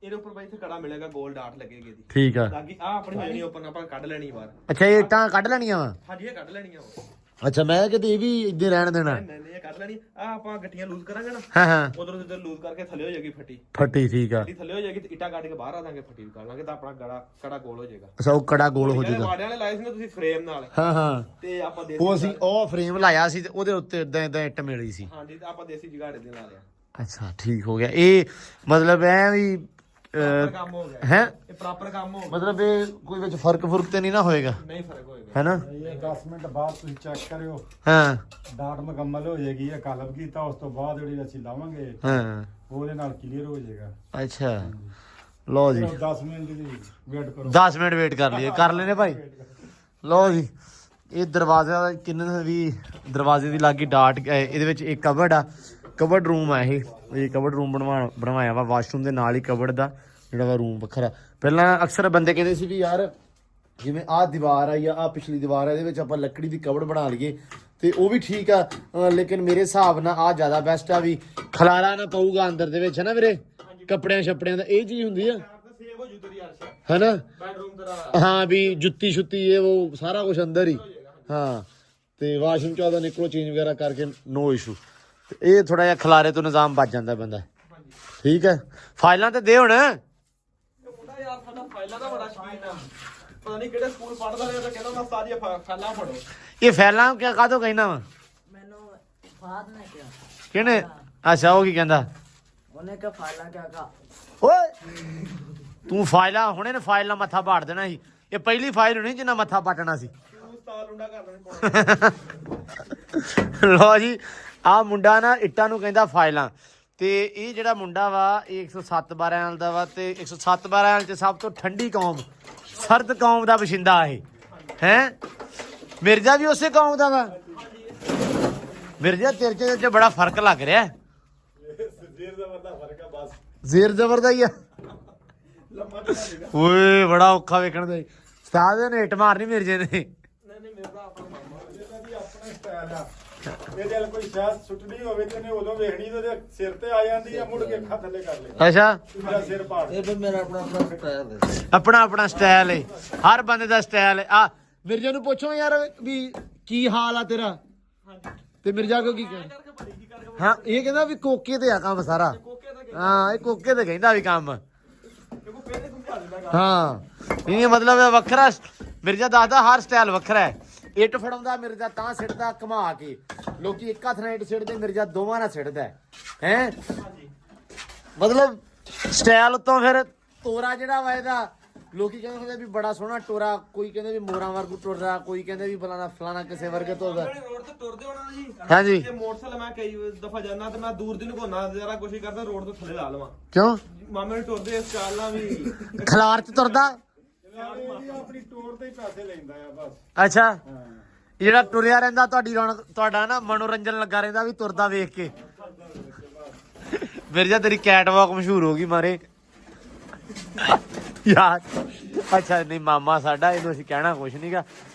ਇਹਦੇ ਉੱਪਰ ਬਾਈ ਇੱਥੇ ਕੜਾ ਮਿਲੇਗਾ, ਗੋਲ ਡਾਟ ਲੱਗੇਗੀ ਇਹਦੀ। ਠੀਕ ਆ। ਬਾਕੀ ਆ ਆਪਣੀ ਹੋ ਜਾਣੀ ਓਪਨ, ਆਪਾਂ ਕੱਢ ਲੈਣੀ ਬਾਹਰ। ਅੱਛਾ ਇਹ ਇੱਟਾਂ ਕੱਢ ਲੈਣੀਆਂ ਵਾ। ਹਾਂਜੀ ਇਹ ਕੱਢ ਲੈਣੀਆਂ ਵਾ। ਅੱਛਾ ਮੈਂ ਕਿਤੇ ਇਹ ਵੀ ਇੱਦਾਂ ਰਹਿਣ ਦੇਣਾ। ਨਹੀਂ ਨਹੀਂ ਇਹ ਕੱਢ ਲੈਣੀ ਆ, ਆਪਾਂ ਗੱਟੀਆਂ ਲੂਜ਼ ਕਰਾਂਗੇ ਨਾ, ਹਾਂ ਹਾਂ ਉਧਰੋਂ ਇੱਧਰ ਲੂਜ਼ ਕਰਕੇ ਥੱਲੇ ਹੋ ਜਾਏਗੀ ਫੱਟੀ। ਫੱਟੀ ਠੀਕ ਆ। ਫੱਟੀ ਥੱਲੇ ਹੋ ਜਾਏਗੀ ਤੇ ਇੱਟਾਂ ਕੱਢ ਕੇ ਬਾਹਰ ਆ ਦਾਂਗੇ, ਫੱਟੀ ਵੀ ਕਰ ਲਾਂਗੇ ਤਾਂ ਆਪਣਾ ਕੜਾ ਗੋਲ ਹੋ ਜਾਏਗਾ। ਅੱਛਾ ਉਹ ਕੜਾ ਗੋਲ ਹੋ ਜਾਊਗਾ। ਵਾੜਿਆਂ ਵਾਲੇ ਲਾਏ ਸੀ ਨਾ ਤੁਸੀਂ ਫਰੇਮ ਨਾਲ, ਹਾਂ ਹਾਂ ਤੇ ਆਪਾਂ ਦੇਸੀ ਉਹ ਅਸੀਂ ਉਹ ਫਰੇਮ ਲਾਇਆ ਸੀ ਤੇ ਉਹਦੇ ਉੱਤੇ ਇਦਾਂ ਇਦਾਂ ਇੱਟ ਮਿਲੀ ਸੀ। ਹਾਂਜੀ ਤੇ ਆਪਾਂ ਦੇਸੀ ਜਗਾੜੇ ਦੇ ਲਾ ਲਿਆ। ਅੱਛਾ ਠੀਕ ਹੋ ਗਿਆ। ਇਹ ਮਤਲਬ ਐ ਵੀ ਕੰਮ ਹੋ ਗਿਆ ਹੈ ਇਹ ਪ੍ਰੋਪਰ ਕੰਮ ਹੋ ਗਿਆ। ਮਤਲਬ ਇਹ ਕੋਈ ਵਿੱਚ ਫਰਕ ਤੇ ਨਹੀਂ ਨਾ ਹੋਏਗਾ ਨਹੀਂ ਫਰਕ ਹੋਏਗਾ ਹੈ ਨਾ। ਇਹ 10 ਮਿੰਟ ਬਾਅਦ ਤੁਸੀਂ ਚੈੱਕ ਕਰਿਓ, ਹਾਂ ਡਾਟ ਮੁਕੰਮਲ ਹੋ ਜਾਏਗੀ। ਇਹ ਕਲਬ ਕੀਤਾ ਉਸ ਤੋਂ ਬਾਅਦ ਜਿਹੜੀ ਅਸੀਂ ਲਾਵਾਂਗੇ ਹਾਂ ਉਹਦੇ ਨਾਲ ਕਲੀਅਰ ਹੋ ਜਾਏਗਾ। ਅੱਛਾ ਲਓ ਜੀ 10 ਮਿੰਟ ਦੀ ਵੇਟ ਕਰੋ। 10 ਮਿੰਟ ਵੇਟ ਕਰ ਲਈਏ, ਕਰ ਲੈਨੇ ਭਾਈ। ਲਓ ਜੀ ਇਹ ਦਰਵਾਜ਼ਾ ਕਿੰਨੇ ਵੀ ਦਰਵਾਜ਼ੇ ਦੀ ਲੱਗੀ ਡਾਟ ਇਹਦੇ ਵਿੱਚ ਇੱਕ ਕਬਰਡ ਆ, ਕਬਰਡ ਰੂਮ ਆ ਇਹ ਕਬਰਡ ਰੂਮ ਬਣਵਾਇਆ ਵਾ ਵਾਸ਼ਰੂਮ ਦੇ ਨਾਲ ਹੀ ਕਬਰਡ ਦਾ ਜਿਹੜਾ ਵਾ ਰੂਮ ਵੱਖਰਾ। ਪਹਿਲਾਂ ਅਕਸਰ ਬੰਦੇ ਕਹਿੰਦੇ ਸੀ ਵੀ ਯਾਰ ਜਿਵੇਂ ਆਹ ਦੀਵਾਰ ਆ ਜਾਂ ਆਹ ਪਿਛਲੀ ਦੀਵਾਰ ਆ ਇਹਦੇ ਵਿੱਚ ਆਪਾਂ ਲੱਕੜੀ ਦੀ ਕਬਰਡ ਬਣਾ ਲਈਏ ਤੇ ਉਹ ਵੀ ਠੀਕ ਆ, ਲੇਕਿਨ ਮੇਰੇ ਹਿਸਾਬ ਨਾਲ ਆਹ ਜ਼ਿਆਦਾ ਬੈਸਟ ਆ ਵੀ ਖਲਾਰਾ ਨਾ ਪਊਗਾ ਅੰਦਰ ਦੇ ਵਿੱਚ ਹੈ ਨਾ ਵੀਰੇ, ਕੱਪੜਿਆਂ ਛੱਪੜਿਆਂ ਦਾ ਇਹ ਚੀਜ਼ ਹੁੰਦੀ ਆ ਸੇਵ ਹੋ ਜੂ ਤੇਰੀ ਅਰਸ਼ ਹੈਨਾ। ਬੈਡਰੂਮ ਤੇਰਾ ਹਾਂ ਵੀ ਜੁੱਤੀ ਛੁੱਤੀ ਇਹ ਉਹ ਸਾਰਾ ਕੁਝ ਅੰਦਰ ਹੀ। ਹਾਂ ਤੇ ਵਾਸ਼ਰੂਮ ਚੋਂ ਨਿਕਲੋ ਚੇਂਜ ਵਗੈਰਾ ਕਰਕੇ ਨੋ ਇਸ਼ੂ। ਇਹ ਥੋੜਾ ਜਿਹਾ ਖਲਾਰੇ ਤੋਂ ਨਿਜ਼ਾਮ ਬਚ ਜਾਂਦਾ ਬੰਦਾ। ਠੀਕ ਹੈ ਫਾਈਲਾਂ ਤੇ ਦੇ ਹੁਣ। ਮੁੰਡਾ ਯਾਰ ਸਾਡਾ ਫਾਈਲਾਂ ਦਾ ਬੜਾ ਸ਼ੌਕੀਨ ਆ, ਪਤਾ ਨਹੀਂ ਕਿਹੜੇ ਸਕੂਲ ਪੜ੍ਹਦਾ ਰਿਹਾ ਤਾਂ ਕਹਿੰਦਾ ਮੈਂ ਸਾਰੀਆਂ ਫਾਈਲਾਂ ਫੜੋ। ਇਹ ਫਾਈਲਾਂ ਕਿਆ ਕਾਹਤੋਂ ਕਹਿਣਾ ਵਾ ਮੈਨੂੰ ਫਾਦ ਨੇ ਕਿਹਾ, ਕਿਹਨੇ? ਅੱਛਾ ਉਹ ਕੀ ਕਹਿੰਦਾ? ਉਹਨੇ ਕਿਹਾ ਫਾਈਲਾਂ ਕਿਆ ਕਹਾ। ਓਏ ਤੂੰ ਫਾਈਲਾਂ ਹੁਣੇ ਨੇ ਫਾਈਲ ਨਾਲ ਮੱਥਾ ਪਾੜ ਦੇਣਾ ਸੀ। ਇਹ ਪਹਿਲੀ ਫਾਈਲ ਹੋਣੀ ਜਿੰਨਾ ਮੱਥਾ ਪਾਟਣਾ ਸੀ। ਤੂੰ ਉਸਤਾਦ ਲੁੰਡਾ ਕਰ ਦੇਣਾ। ਲੋ ਜੀ ਆਹ ਮੁੰਡਾ ਨਾ ਇੱਟਾਂ ਨੂੰ ਕਹਿੰਦਾ ਫਾਈਲਾਂ। ਤੇ ਇਹ ਜਿਹੜਾ ਮੁੰਡਾ ਵਾ ਇਹ 107 12 ਦਾ ਵਾ ਤੇ 107 12 ਚ ਸਭ ਤੋਂ ਠੰਡੀ ਕੌਮ ਸਰਦ ਕੌਮ ਦਾ ਬਸ਼ਿੰਦਾ ਇਹ ਹੈ। ਮਿਰਜ਼ਾ ਵੀ ਉਸੇ ਕੌਮ ਦਾ ਵਾ। ਮਿਰਜ਼ਾ ਤੇਰੇ ਚ ਬੜਾ ਫਰਕ ਲੱਗ ਰਿਹਾ। ਜ਼ੇਰ ਜ਼ਬਰ ਦਾ ਫਰਕ ਆ ਬਸ। ਜ਼ੇਰ ਜ਼ਬਰ ਦਾ ਹੀ ਆ। ਓਏ ਬੜਾ ਔਖਾ ਵੇਖਣ ਦਾ। ਉਸਤਾਦ ਨੇ ਹਿੱਟ ਮਾਰਨੀ ਮਿਰਜ਼ੇ ਨੇ। ਨਹੀਂ ਨਹੀਂ ਮੇਰਾ ਆਪਣਾ ਮਾਮਾ ਇਹਦਾ ਵੀ ਆਪਣਾ ਸਟਾਈਲ ਆ। ਇਹਦੇ ਨਾਲ ਕੋਈ ਸ਼ਾਇਦ ਸੁੱਟਣੀ ਹੋਵੇ ਤੇ ਇਹਨੇ ਉਦੋਂ ਵੇਖਣੀ ਤੇ ਉਹਦੇ ਸਿਰ ਤੇ ਆ ਜਾਂਦੀ ਆ, ਮੁੜ ਕੇ ਅੱਖਾਂ ਥੱਲੇ ਕਰ ਲੈ ਅੱਛਾ ਦੂਜਾ ਸਿਰ ਪਾੜ। ਇਹ ਵੀ ਮੇਰਾ ਆਪਣਾ ਆਪਣਾ ਸਟਾਈਲ ਹੈ। ਆਪਣਾ ਆਪਣਾ ਸਟਾਈਲ ਹੈ, ਹਰ ਬੰਦੇ ਦਾ ਸਟਾਈਲ ਹੈ। ਆ ਮਿਰਜ਼ਾ ਨੂੰ ਪੁੱਛੋ ਯਾਰ ਵੀ ਕੀ ਹਾਲ ਆ ਤੇਰਾ। ਤੇ ਮਿਰਜ਼ਾ ਕੋ ਕੀ ਕਹਿੰਦਾ? ਹਾਂ ਇਹ ਕਹਿੰਦਾ ਵੀ ਕੋਕੇ ਤੇ ਆ ਕੰਮ ਸਾਰਾ। ਹਾਂ ਇਹ ਕੋਕੇ ਤੇ ਕਹਿੰਦਾ ਵੀ ਕੰਮ। ਹਾਂ ਇਹ ਮਤਲਬ ਵੱਖਰਾ ਮਿਰਜ਼ਾ ਦੱਸਦਾ ਹਰ ਸਟਾਈਲ ਵੱਖਰਾ ਹੈ। ਇੱਟ ਫੜਾਉਂਦਾ ਮਿਰਜ਼ਾ ਤਾਂ ਸਿੱਟਦਾ ਘੁਮਾ ਕੇ, ਲੋਕੀ ਇੱਕ ਹੱਥ ਨਾਲ ਇੱਟ ਸਿੱਟਦੇ ਮਿਰਜ਼ਾ ਦੋਵਾਂ ਨਾਲ ਸਿੱਟਦਾ ਹੈ। ਮਤਲਬ ਸਟਾਈਲ ਉੱਤੋਂ ਫਿਰ ਤੋਰਾ ਜਿਹੜਾ ਵਾ ਇਹਦਾ ਲੋਕੀ ਕਹਿੰਦੇ ਹੁੰਦੇ ਵੀ ਬੜਾ ਸੋਹਣਾ ਟੋਰਾ, ਕੋਈ ਕਹਿੰਦੇ ਵੀ ਮੋਰਾਂ ਵਰਗੂ ਟੁਰਦਾ, ਕੋਈ ਕਹਿੰਦੇ ਵੀ ਫਲਾਣਾ ਕਿਸੇ ਵਰਗੇ ਤੁਰਦਾ। ਰੋਡ ਤੇ ਤੁਰਦੇ ਹੋਣਾ ਜੀ। ਹਾਂਜੀ ਇਹ ਮੋਟਰਸਾਈਕਲ ਮੈਂ ਕਈ ਦਫਾ ਜਾਣਾ ਤੇ ਮੈਂ ਦੂਰ ਦੀ ਨੂੰ ਘੋਣਾ ਜਰਾ ਕੋਸ਼ਿਸ਼ ਕਰਦਾ ਰੋਡ ਤੋਂ ਥੱਲੇ ਲਾ ਲਵਾਂ। ਕਿਉਂ? ਮਾਮੇ ਨੂੰ ਟੁਰਦੇ ਇਸ ਚਾਲ ਨਾਲ ਵੀ ਖਲਾਰ ਚ ਤੁਰਦਾ। ਇਹ ਆਪਣੀ ਟੋਰ ਤੇ ਹੀ ਪੈਸੇ ਲੈਂਦਾ ਆ ਬਸ। ਅੱਛਾ ਹਾਂ ਇਹ ਜਿਹੜਾ ਟੁਰਿਆ ਰਹਿੰਦਾ ਤੁਹਾਡੀ ਰੌਣਕ ਤੁਹਾਡਾ ਨਾ ਮਨੋਰੰਜਨ ਲੱਗਾ ਰਹਿੰਦਾ ਵੀ ਤੁਰਦਾ ਵੇਖ ਕੇ। ਮਿਰਜ਼ਾ ਤੇਰੀ ਕੈਟ ਵਾਕ ਮਸ਼ਹੂਰ ਹੋ ਗਈ ਮਾਰੇ ਯਾਰ। ਅੱਛਾ ਨਹੀਂ ਮਾਮਾ ਸਾਡਾ, ਇਹਨੂੰ ਅਸੀਂ ਕਹਿਣਾ ਕੁਛ ਨਹੀਂਗਾ,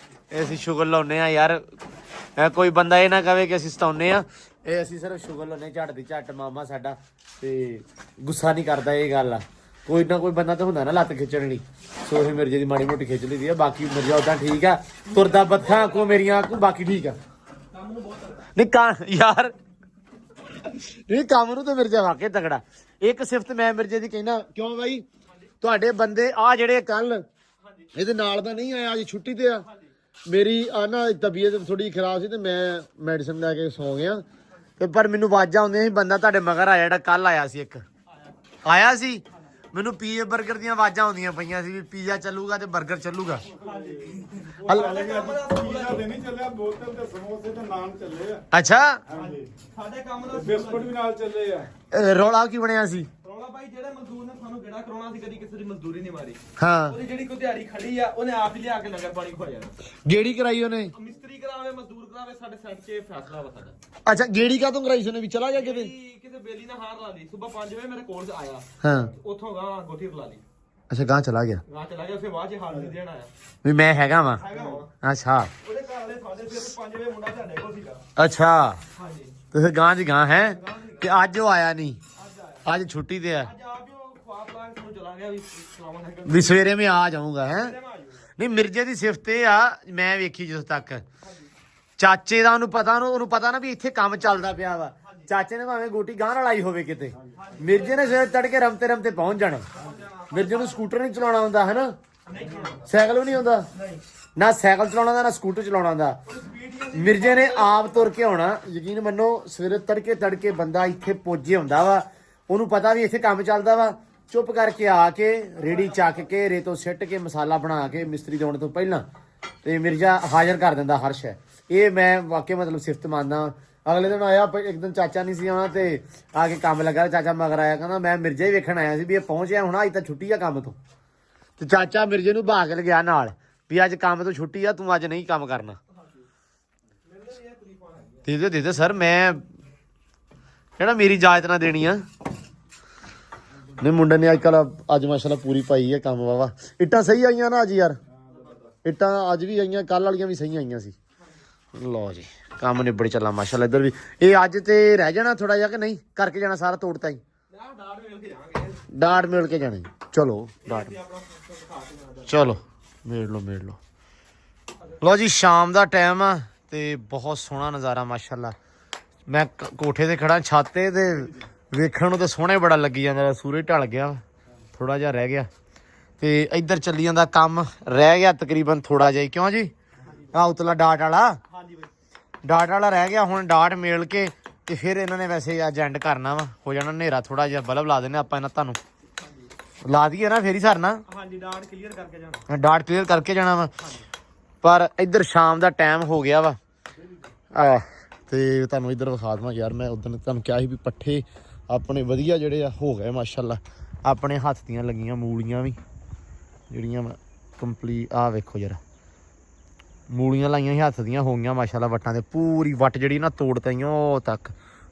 ਇਹ ਅਸੀਂ ਸ਼ੁਗਰ ਲਾਉਂਦੇ ਆ ਯਾਰ। ਕੋਈ ਬੰਦਾ ਇਹ ਨਾ ਕਵੇ ਕਿ ਅਸੀਂ ਸਤਾਉਂਦੇ ਆ, ਇਹ ਅਸੀਂ ਸਿਰਫ ਸ਼ੁਗਰ ਲਾਉਂਦੇ ਝੱਟ ਦੀ ਝੱਟ ਮਾਮਾ ਸਾਡਾ ਤੇ ਗੁੱਸਾ ਨਹੀਂ ਕਰਦਾ। ਇਹ ਗੱਲ ਆ ਕੋਈ ਨਾ ਕੋਈ ਬੰਦਾ ਤਾਂ ਹੁੰਦਾ ਨਾ ਲੱਤ ਖਿੱਚਣ ਲਈ, ਸੋ ਇਹ ਮਿਰਜ਼ੇ ਦੀ ਮਾੜੀ ਮੋਟੀ ਖਿੱਚ ਲਈਦੀ ਆ। ਬਾਕੀ ਮਿਰਜ਼ਾ ਉਦਾਂ ਠੀਕ ਆ, ਤੁਰਦਾ ਬੱਥਾ ਕੋ ਮੇਰੀਆਂ ਕੋ ਬਾਕੀ ਠੀਕ ਆ। ਨਹੀਂ ਯਾਰ ਇਹ ਕੰਮ ਨੂੰ ਤਾਂ ਮਿਰਜ਼ਾ ਵਾਕੇ ਤਗੜਾ। ਇੱਕ ਸਿਫਤ ਮੈਂ ਮਿਰਜ਼ੇ ਦੀ ਕਹਿਣਾ, ਕਿਉਂ ਬਾਈ ਤੁਹਾਡੇ ਬੰਦੇ ਆ ਜਿਹੜੇ ਕੱਲ ਇਹਦੇ ਨਾਲ ਦਾ ਨਹੀਂ ਆਇਆ, ਅੱਜ ਛੁੱਟੀ ਤੇ ਆ, ਮੇਰੀ ਆ ਨਾ ਤਬੀਅਤ ਥੋੜੀ ਖਰਾਬ ਸੀ ਤੇ ਮੈਂ ਮੈਡੀਸਨ ਲੈ ਕੇ ਸੌ ਗਿਆ ਤੇ ਪਰ ਮੈਨੂੰ ਆਵਾਜ਼ਾਂ ਆਉਂਦੀਆਂ ਸੀ ਬੰਦਾ ਤੁਹਾਡੇ ਮਗਰ ਆਇਆ ਜਿਹੜਾ ਕੱਲ ਆਇਆ ਸੀ ਇੱਕ ਆਇਆ ਸੀ ਮੈਨੂੰ ਪੀਜ਼ਾ 버ਗਰ ਦੀਆਂ ਆਵਾਜ਼ਾਂ ਆਉਂਦੀਆਂ ਪਈਆਂ ਸੀ ਵੀ ਪੀਜ਼ਾ ਚੱਲੂਗਾ ਤੇ 버ਗਰ ਚੱਲੂਗਾ ਪੀਜ਼ਾ ਤੇ ਨਹੀਂ ਚੱਲਿਆ, ਬੋਤਲ ਤੇ ਸਮੋਸੇ ਤੇ ਨਾਨ ਚੱਲੇ ਆ। ਅੱਛਾ ਹਾਂਜੀ ਸਾਡੇ ਕੰਮ ਦਾ ਬਿਸਕੁਟ ਵੀ ਨਾਲ ਚੱਲੇ ਆ। ਰੌਲਾ ਕੀ ਬਣਿਆ ਸੀ ਰੌਲਾ ਭਾਈ ਜਿਹੜੇ ਮਜ਼ਦੂਰ ਨੇ ਸਾਨੂੰ ਗੇੜਾ ਕਰਾਉਣਾ ਸੀ, ਕਦੀ ਕਿਸੇ ਦੀ ਮਜ਼ਦੂਰੀ ਨਹੀਂ ਮਾਰੀ। ਹਾਂ ਉਹਦੀ ਜਿਹੜੀ ਕੋਈ ਦਿਹਾੜੀ ਖੜੀ ਆ ਉਹਨੇ ਆਪ ਹੀ ਲਿਆ ਕੇ ਲੰਗਰ ਪਾਣੀ ਖਵਾਇਆ। ਗੇੜੀ ਕਰਾਈ ਉਹਨੇ ਮਿਸਤਰੀ ਕਰਾਵੇ, ਮਜ਼ਦੂਰ ਕਰਾਵੇ, ਸਾਡੇ ਸੈੱਟ 'ਚ ਫੈਸਲਾ ਵਾ ਸਾਡਾ। ਅੱਛਾ ਗੇੜੀ ਕਾਹਤੋਂ ਕਰਾਈ ਸੀ ਉਹਨੇ ਵੀ ਚਲਾ ਗਿਆ ਕਿਤੇ ਕਿਸੇ ਬੇਲੀ ਨਾਲ ਹਾਰ ਲਾ ਲਈ। ਸਵੇਰ 5 ਵਜੇ ਮੇਰੇ ਕੋਲ ਆਇਆ, ਹਾਂ ਉੱਥੋਂ ਗਾਂ ਗੋਠੀ ਰਲਾ ਲਈ, ਅੱਛਾ ਗਾਂ ਚਲਾ ਗਿਆ ਗਾਂ ਚਲਾ ਗਿਆ। ਫਿਰ ਬਾਅਦ 'ਚ ਹਾਲ ਨਹੀਂ ਦੇਣਾ ਆਇਆ ਵੀ ਮੈਂ ਹੈਗਾ ਵਾਂ ਹੈਗਾ ਵਾ। ਅੱਛਾ ਉਹਦੇ ਘਰ ਵਾਲੇ ਸਾਡੇ ਫਿਰ 5 ਵਜੇ ਮੁੰਡਾ ਝਾੜੇ ਕੋਲ ਸੀਗਾ। ਅੱਛਾ ਹਾਂਜੀ ਤੇ ਫਿਰ ਗਾਂ ਦੀ ਗਾਂ ਹੈ ਤੇ ਅੱਜ ਉਹ ਆਇਆ ਨਹੀਂ ਅੱਜ ਆਇਆ, ਅੱਜ ਛੁੱਟੀ ਤੇ ਆ ਅੱਜ ਆਪ ਹੀ ਉਹ ਖਵਾਬ ਲਾ ਕੇ ਸਾਨੂੰ ਚਲਾ ਗਿਆ ਵੀ ਸਲਾਮਾਂ ਹੈ ਵੀ ਸਵੇਰੇ ਮੈਂ ਆ ਜਾਊਂਗਾ ਹੈ ਕਿ ਨਹੀਂ ਮਿਰਜ਼ੇ ਦੀ ਸਿਫਤ ਇਹ ਆ ਮੈਂ ਵੇਖੀ ਜਦੋਂ ਤੱਕ ਚਾਚੇ ਦਾ ਉਹਨੂੰ ਪਤਾ ਨਾ ਵੀ ਇੱਥੇ ਕੰਮ ਚੱਲਦਾ ਪਿਆ ਵਾ ਚਾਚੇ ਨੇ ਭਾਵੇਂ ਗੋਟੀ ਗਾਂ ਨਾਲ ਆਈ ਹੋਵੇ ਕਿਤੇ ਮਿਰਜ਼ੇ ਨੇ ਸਵੇਰੇ ਤੜਕੇ ਰਮਤੇ ਪਹੁੰਚ ਜਾਣਾ ਮਿਰਜ਼ੇ ਨੂੰ ਸਕੂਟਰ ਨਹੀਂ ਚਲਾਉਣਾ ਆਉਂਦਾ ਹੈ ਨਾ ਸਾਈਕਲ ਵੀ ਨਹੀਂ ਆਉਂਦਾ ਨਾ ਸਾਈਕਲ ਚਲਾਉਣਾ ਦਾ ਨਾ ਸਕੂਟਰ ਚਲਾਉਣਾ ਦਾ ਮਿਰਜ਼ੇ ਨੇ ਆਪ ਤੁਰ ਕੇ ਆਉਣਾ ਯਕੀਨ ਮੰਨੋ ਸਵੇਰੇ ਤੜਕੇ ਬੰਦਾ ਇੱਥੇ ਪੁੱਜੇ ਹੁੰਦਾ ਵਾ ਉਹਨੂੰ ਪਤਾ ਵੀ ਇੱਥੇ ਕੰਮ ਚੱਲਦਾ ਵਾ ਚੁੱਪ ਕਰਕੇ ਆ ਕੇ ਰੇੜੀ ਚੱਕ ਕੇ ਰੇਤੋਂ ਸਿੱਟ ਕੇ ਮਸਾਲਾ ਬਣਾ ਕੇ ਮਿਸਤਰੀ ਦੇ ਆਉਣ ਤੋਂ ਪਹਿਲਾਂ ਤੇ ਮਿਰਜ਼ਾ ਹਾਜ਼ਰ ਕਰ ਦਿੰਦਾ ਹਰ ਸ਼ੈ ਇਹ ਮੈਂ ਵਾਕਈ ਮਤਲਬ ਸਿਫਤ ਮੰਨਦਾ ਅਗਲੇ ਦਿਨ ਆਇਆ ਇੱਕ ਦਿਨ ਚਾਚਾ ਨਹੀਂ ਸੀ ਆਉਣਾ ਤੇ ਆ ਕੇ ਕੰਮ ਲੱਗਾ ਚਾਚਾ ਮਗਰ ਆਇਆ ਕਹਿੰਦਾ ਮੈਂ ਮਿਰਜ਼ਾ ਹੀ ਵੇਖਣ ਆਇਆ ਸੀ ਵੀ ਇਹ ਪਹੁੰਚਿਆ ਹੁਣ ਅੱਜ ਤਾਂ ਛੁੱਟੀ ਆ ਕੰਮ ਤੋਂ ਤੇ ਚਾਚਾ ਮਿਰਜ਼ੇ ਨੂੰ ਭਾਗ ਗਿਆ ਨਾਲ ਵੀ ਅੱਜ ਕੰਮ ਤੋਂ ਛੁੱਟੀ ਆ ਤੂੰ ਅੱਜ ਨਹੀਂ ਕੰਮ ਕਰਨਾ ਦੇ ਦੇ ਸਰ ਮੈਂ ਜਿਹੜਾ ਮੇਰੀ ਇਜਾਜ਼ਤ ਨਾ ਦੇਣੀ ਆ ਨਹੀਂ ਮੁੰਡੇ ਨੇ ਅੱਜ ਮਾਸ਼ਾਅੱਲਾ ਪੂਰੀ ਪਾਈ ਹੈ ਕੰਮ ਵਾਵਾ ਇੱਟਾਂ ਸਹੀ ਆਈਆਂ ਨਾ ਅੱਜ ਯਾਰ ਇੱਟਾਂ ਅੱਜ ਵੀ ਆਈਆਂ ਕੱਲ ਵਾਲੀਆਂ ਵੀ ਸਹੀ ਆਈਆਂ ਸੀ ਲਓ ਜੀ ਕੰਮ ਨਿਬੜ ਚੱਲਾ ਮਾਸ਼ਾਅੱਲਾ ਇੱਧਰ ਵੀ ਇਹ ਅੱਜ ਤੇ ਰਹਿ ਜਾਣਾ ਥੋੜਾ ਜਿਹਾ ਕਿ ਨਹੀਂ ਕਰਕੇ ਜਾਣਾ ਸਾਰਾ ਤੋੜਤਾ ਹੀ ਡਾਟ ਮਿਲ ਕੇ ਜਾਣਾ ਚਲੋ ਡਾਟ ਚਲੋ ਮੇੜ ਲਓ ਲਓ ਜੀ ਸ਼ਾਮ ਦਾ ਟਾਈਮ ਆ ਤੇ ਬਹੁਤ ਸੋਹਣਾ ਨਜ਼ਾਰਾ ਮਾਸ਼ਾਅੱਲਾ ਮੈਂ ਕੋਠੇ ਤੇ ਖੜਾ ਛੱਤ ਤੇ ਵੇਖਣ ਨੂੰ ਤਾਂ ਸੋਹਣਾ ਬੜਾ ਲੱਗੀ ਜਾਂਦਾ ਸੂਰਜ ਢਲ ਗਿਆ ਥੋੜਾ ਜਿਹਾ ਰਹਿ ਗਿਆ ਤੇ ਇੱਧਰ ਚੱਲੀ ਜਾਂਦਾ ਕੰਮ ਰਹਿ ਗਿਆ ਤਕਰੀਬਨ ਥੋੜਾ ਜਿਹਾ ਕਿਉਂ ਜੀ ਆ ਉਤਲਾ ਡਾਟ ਵਾਲਾ ਰਹਿ ਗਿਆ ਹੁਣ ਡਾਟ ਮੇਲ ਕੇ ਤੇ ਫਿਰ ਇਹਨਾਂ ਨੇ ਵੈਸੇ ਅੱਜ ਐਂਡ ਕਰਨਾ ਵਾ ਹੋ ਜਾਣਾ ਹਨੇਰਾ ਥੋੜਾ ਜਿਹਾ ਬਲਬ ਲਾ ਦਿੰਦੇ ਆਪਾਂ ਇਹਨਾਂ ਤੁਹਾਨੂੰ ਲਾ ਦਈਏ ਨਾ ਫੇਰ ਹੀ ਸਰਨਾ ਹਾਂਜੀ ਡਾਟ ਕਲੀਅਰ ਕਰਕੇ ਜਾਣਾ ਵਾ ਪਰ ਇੱਧਰ ਸ਼ਾਮ ਦਾ ਟਾਈਮ ਹੋ ਗਿਆ ਵਾ ਤੇ ਤੁਹਾਨੂੰ ਇੱਧਰ ਵਿਖਾ ਦਵਾਂ ਯਾਰ ਮੈਂ ਉਦੋਂ ਤੁਹਾਨੂੰ ਕਿਹਾ ਸੀ ਵੀ ਪੱਠੇ ਆਪਣੇ ਵਧੀਆ ਜਿਹੜੇ ਆ ਹੋ ਗਏ ਮਾਸ਼ਾਅੱਲਾ ਆਪਣੇ ਹੱਥ ਦੀਆਂ ਲੱਗੀਆਂ ਮੂਲੀਆਂ ਵੀ ਜਿਹੜੀਆਂ ਕੰਪਲੀਟ ਆ ਵੇਖੋ ਯਾਰ ਮੂਲੀਆਂ ਲਾਈਆਂ ਸੀ ਹੱਥ ਦੀਆਂ ਹੋ ਗਈਆਂ ਮਾਸ਼ਾਅੱਲਾ ਵੱਟਾਂ ਤੇ ਪੂਰੀ ਵੱਟ ਜਿਹੜੀ ਨਾ ਤੋੜ ਤਈਆਂ ਉਹ ਤੱਕ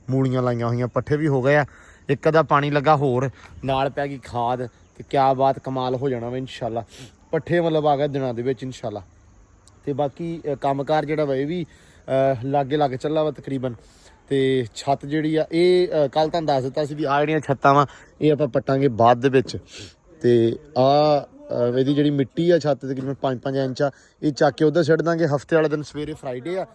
ਮੂਲੀਆਂ ਲਾਈਆਂ ਹੋਈਆਂ ਪੱਠੇ ਵੀ ਹੋ ਗਏ ਆ ਇੱਕ ਅੱਧਾ ਪਾਣੀ ਲੱਗਾ ਹੋਰ ਨਾਲ ਪੈ ਗਈ ਖਾਦ ਤੇ ਕਿਆ ਬਾਤ ਕਮਾਲ ਹੋ ਜਾਣਾ ਵਾ ਇਨਸ਼ਾਅੱਲਾ ਪੱਠੇ ਮਤਲਬ ਆ ਗਏ ਦਿਨਾਂ ਦੇ ਵਿੱਚ ਇਨਸ਼ਾਅੱਲਾ ਤੇ ਬਾਕੀ ਕੰਮਕਾਰ ਜਿਹੜਾ ਵਾ ਇਹ ਵੀ ਲੱਗ ਚੱਲਾ ਵਾ ਤਕਰੀਬਨ ਤੇ ਛੱਤ ਜਿਹੜੀ ਆ ਇਹ ਕੱਲ ਤੁਹਾਨੂੰ ਦੱਸ ਦਿੱਤਾ ਸੀ ਵੀ ਆ ਜਿਹੜੀਆਂ ਛੱਤਾਂ ਵਾ ਇਹ ਆਪਾਂ ਪੱਟਾਂਗੇ ਬਾਅਦ ਦੇ ਵਿੱਚ ਤੇ ਇਹਦੀ ਜਿਹੜੀ ਮਿੱਟੀ ਆ ਛੱਤ ਤਕਰੀਬਨ 5-5 ਇੰਚ ਆ ਇਹ ਚੱਕ ਕੇ ਉੱਧਰ ਸਿੱਟ ਦਾਂਗੇ ਹਫਤੇ ਵਾਲੇ ਦਿਨ ਸਵੇਰੇ ਫਰਾਈਡੇ ਆ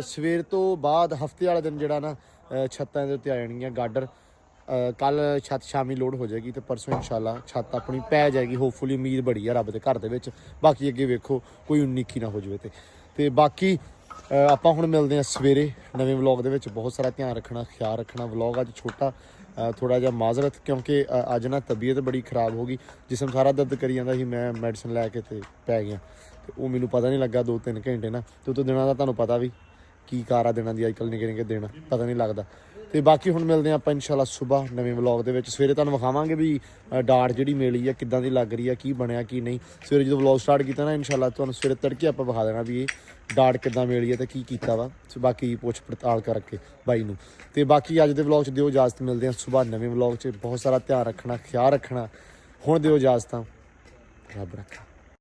ਸਵੇਰ ਤੋਂ ਬਾਅਦ ਹਫਤੇ ਵਾਲੇ ਦਿਨ ਜਿਹੜਾ ਨਾ ਛੱਤਾਂ ਦੇ ਉੱਤੇ ਆ ਜਾਣਗੀਆਂ ਗਾਡਰ ਕੱਲ ਛੱਤ ਸ਼ਾਮੀ ਲੋਡ ਹੋ ਜਾਏਗੀ ਤੇ ਪਰਸੋਂ ਇਨਸ਼ਾਅੱਲਾ ਛੱਤ ਆਪਣੀ ਪੈ ਜਾਏਗੀ ਹੋਪਫੁਲੀ ਉਮੀਦ ਬੜੀ ਆ ਰੱਬ ਦੇ ਘਰ ਦੇ ਵਿੱਚ ਬਾਕੀ ਅੱਗੇ ਵੇਖੋ ਕੋਈ 19 ਨਾ ਹੋ ਜਾਵੇ ਤੇ ਬਾਕੀ ਆਪਾਂ ਹੁਣ ਮਿਲਦੇ ਹਾਂ ਸਵੇਰੇ ਨਵੇਂ ਵਲੌਗ ਦੇ ਵਿੱਚ ਬਹੁਤ ਸਾਰਾ ਧਿਆਨ ਰੱਖਣਾ ਖਿਆਲ ਰੱਖਣਾ ਵਲੌਗ ਅੱਜ ਛੋਟਾ ਥੋੜਾ ਜਿਹਾ ਮਾਜ਼ਰਤ ਕਿਉਂਕਿ ਅੱਜ ਨਾ ਤਬੀਅਤ ਬੜੀ ਖਰਾਬ ਹੋ ਗਈ ਜਿਸਮ ਸਾਰਾ ਦਰਦ ਕਰੀ ਜਾਂਦਾ ਸੀ ਮੈਂ ਮੈਡੀਸਨ ਲੈ ਕੇ ਤੇ ਪੈ ਗਿਆ ਤੇ ਉਹ ਮੈਨੂੰ ਪਤਾ ਨਹੀਂ ਲੱਗਾ 2-3 ਘੰਟੇ ਨਾ ਤੇ ਉਹ ਦਿਨਾਂ ਦਾ ਤੁਹਾਨੂੰ ਪਤਾ ਵੀ ਕੀ ਕਾਰ ਆ ਦਿਨਾਂ ਦੀ ਅੱਜ ਕੱਲ੍ਹ ਨਿੱਕੇ ਦਿਨ ਪਤਾ ਨਹੀਂ ਲੱਗਦਾ ਤੇ ਬਾਕੀ ਹੁਣ ਮਿਲਦੇ ਹਾਂ ਆਪਾਂ ਇਨਸ਼ਾਅੱਲਾ ਸਵੇਰ ਨਵੇਂ ਵਲੌਗ ਦੇ ਵਿੱਚ ਸਵੇਰੇ ਤੁਹਾਨੂੰ ਵਿਖਾਵਾਂਗੇ ਵੀ ਡਾਟ ਜਿਹੜੀ ਮਿਲੀ ਆ ਕਿੱਦਾਂ ਦੀ ਲੱਗ ਰਹੀ ਆ ਕੀ ਬਣਿਆ ਕੀ ਨਹੀਂ ਸਵੇਰੇ ਜਦੋਂ ਵਲੌਗ ਸਟਾਰਟ ਕੀਤਾ ਨਾ ਇਨਸ਼ਾਅੱਲਾ ਤੁਹਾਨੂੰ ਸਵੇਰੇ ਤੜਕੇ ਆਪਾਂ ਵਿਖਾ ਦੇਣਾ ਵੀ ਇਹ ਡਾਟ ਕਿੱਦਾਂ ਮਿਲੀ ਆ ਤੇ ਕੀ ਕੀਤਾ ਵਾ ਬਾਕੀ ਪੁੱਛ ਪੜਤਾਲ ਕਰਕੇ ਬਾਈ ਨੂੰ ਤੇ ਬਾਕੀ ਅੱਜ ਦੇ ਵਲੌਗ 'ਚ ਦਿਓ ਇਜਾਜ਼ਤ ਮਿਲਦੇ ਹਾਂ ਸਵੇਰ ਨਵੇਂ ਵਲੌਗ 'ਚ ਬਹੁਤ ਸਾਰਾ ਧਿਆਨ ਰੱਖਣਾ ਖਿਆਲ ਰੱਖਣਾ ਹੁਣ ਦਿਓ ਇਜਾਜ਼ਤਾਂ ਰੱਬ ਰੱਖਾ